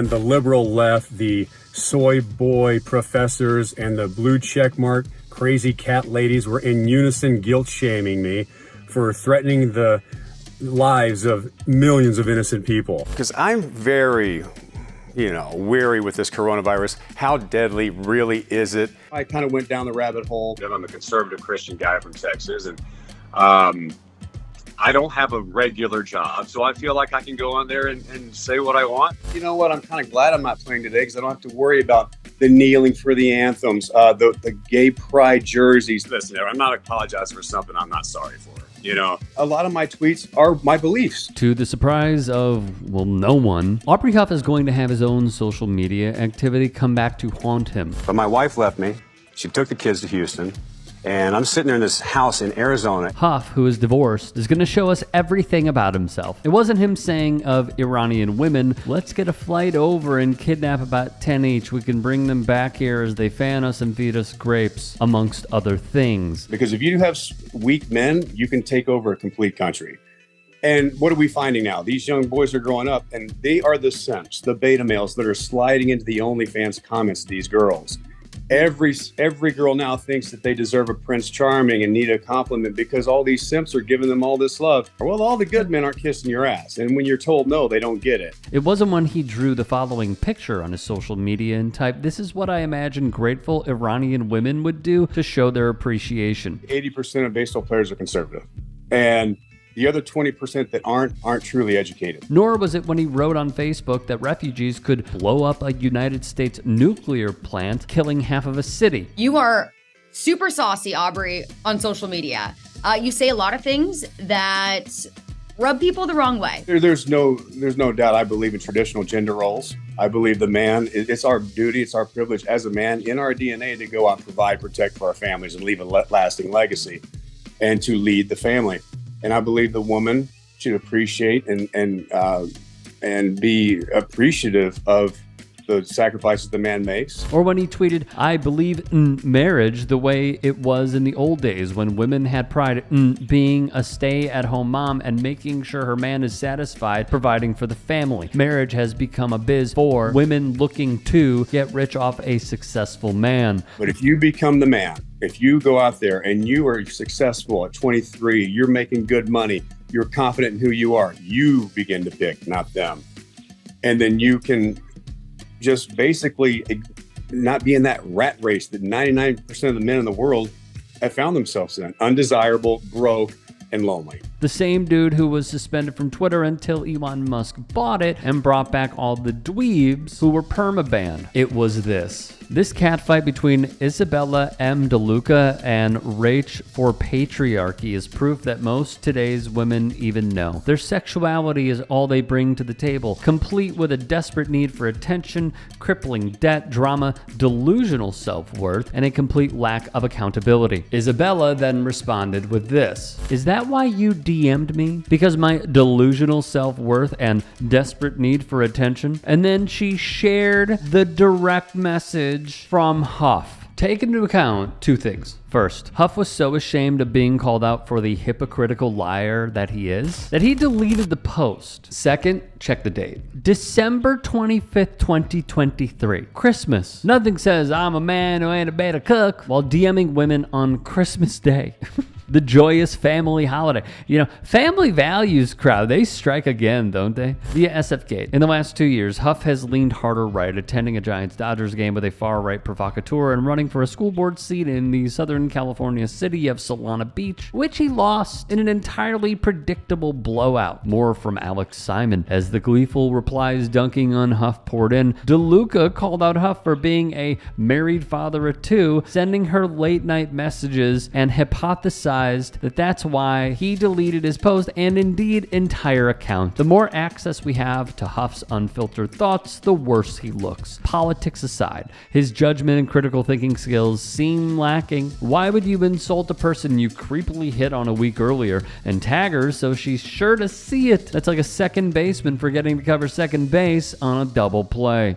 And the liberal left, the soy boy professors, and the blue checkmark crazy cat ladies were in unison guilt-shaming me for threatening the lives of millions of innocent people. Because I'm very, weary with this coronavirus. How deadly really is it? I kind of went down the rabbit hole. I'm a conservative Christian guy from Texas, and I don't have a regular job, so I feel like I can go on there and say what I want. You know what? I'm kind of glad I'm not playing today because I don't have to worry about the kneeling for the anthems, the gay pride jerseys. Listen, I'm not apologizing for something I'm not sorry for. A lot of my tweets are my beliefs. To the surprise of, no one, Aubrey Huff is going to have his own social media activity come back to haunt him. But my wife left me. She took the kids to Houston. And I'm sitting there in this house in Arizona. Huff, who is divorced, is going to show us everything about himself. It wasn't him saying of Iranian women, let's get a flight over and kidnap about 10 each. We can bring them back here as they fan us and feed us grapes, amongst other things. Because if you have weak men, you can take over a complete country. And what are we finding now? These young boys are growing up, and they are the simps, the beta males that are sliding into the OnlyFans comments of these girls. Every girl now thinks that they deserve a Prince Charming and need a compliment because all these simps are giving them all this love. Well, all the good men aren't kissing your ass. And when you're told no, they don't get it. It wasn't when he drew the following picture on his social media and typed, "This is what I imagine grateful Iranian women would do to show their appreciation." 80% of baseball players are conservative. And the other 20% that aren't truly educated. Nor was it when he wrote on Facebook that refugees could blow up a United States nuclear plant, killing half of a city. You are super saucy, Aubrey, on social media. You say a lot of things that rub people the wrong way. There's no doubt I believe in traditional gender roles. I believe the man, it's our duty, it's our privilege as a man in our DNA to go out and provide, protect for our families and leave a lasting legacy and to lead the family. And I believe the woman should appreciate and be appreciative of the sacrifices the man makes. Or when he tweeted, "I believe in marriage the way it was in the old days when women had pride in being a stay-at-home mom and making sure her man is satisfied, providing for the family. Marriage has become a biz for women looking to get rich off a successful man." But if you become the man, if you go out there and you are successful at 23, you're making good money, you're confident in who you are, you begin to pick, not them. And then you can just basically not be in that rat race that 99% of the men in the world have found themselves in. Undesirable, broke, and lonely. The same dude who was suspended from Twitter until Elon Musk bought it and brought back all the dweebs who were permabanned. It was this. This catfight between Isabella M. DeLuca and Rach for patriarchy is proof that most today's women even know. Their sexuality is all they bring to the table, complete with a desperate need for attention, crippling debt, drama, delusional self-worth, and a complete lack of accountability. Isabella then responded with this. "Is that why you DM'd me? Because my delusional self-worth and desperate need for attention?" And then she shared the direct message from Huff. Take into account two things. First, Huff was so ashamed of being called out for the hypocritical liar that he is, that he deleted the post. Second, check the date. December 25th, 2023. Christmas. Nothing says I'm a man who ain't a better cook while DMing women on Christmas Day. The joyous family holiday. Family values crowd, they strike again, don't they? Via SFGate. In the last 2 years, Huff has leaned harder right, attending a Giants-Dodgers game with a far-right provocateur and running for a school board seat in the Southern California city of Solana Beach, which he lost in an entirely predictable blowout. More from Alex Simon. As the gleeful replies dunking on Huff poured in, DeLuca called out Huff for being a married father of two, sending her late-night messages and hypothesized that that's why he deleted his post and indeed entire account. The more access we have to Huff's unfiltered thoughts, the worse he looks. Politics aside, his judgment and critical thinking skills seem lacking. Why would you insult a person you creepily hit on a week earlier and tag her so she's sure to see it? That's like a second baseman forgetting to cover second base on a double play.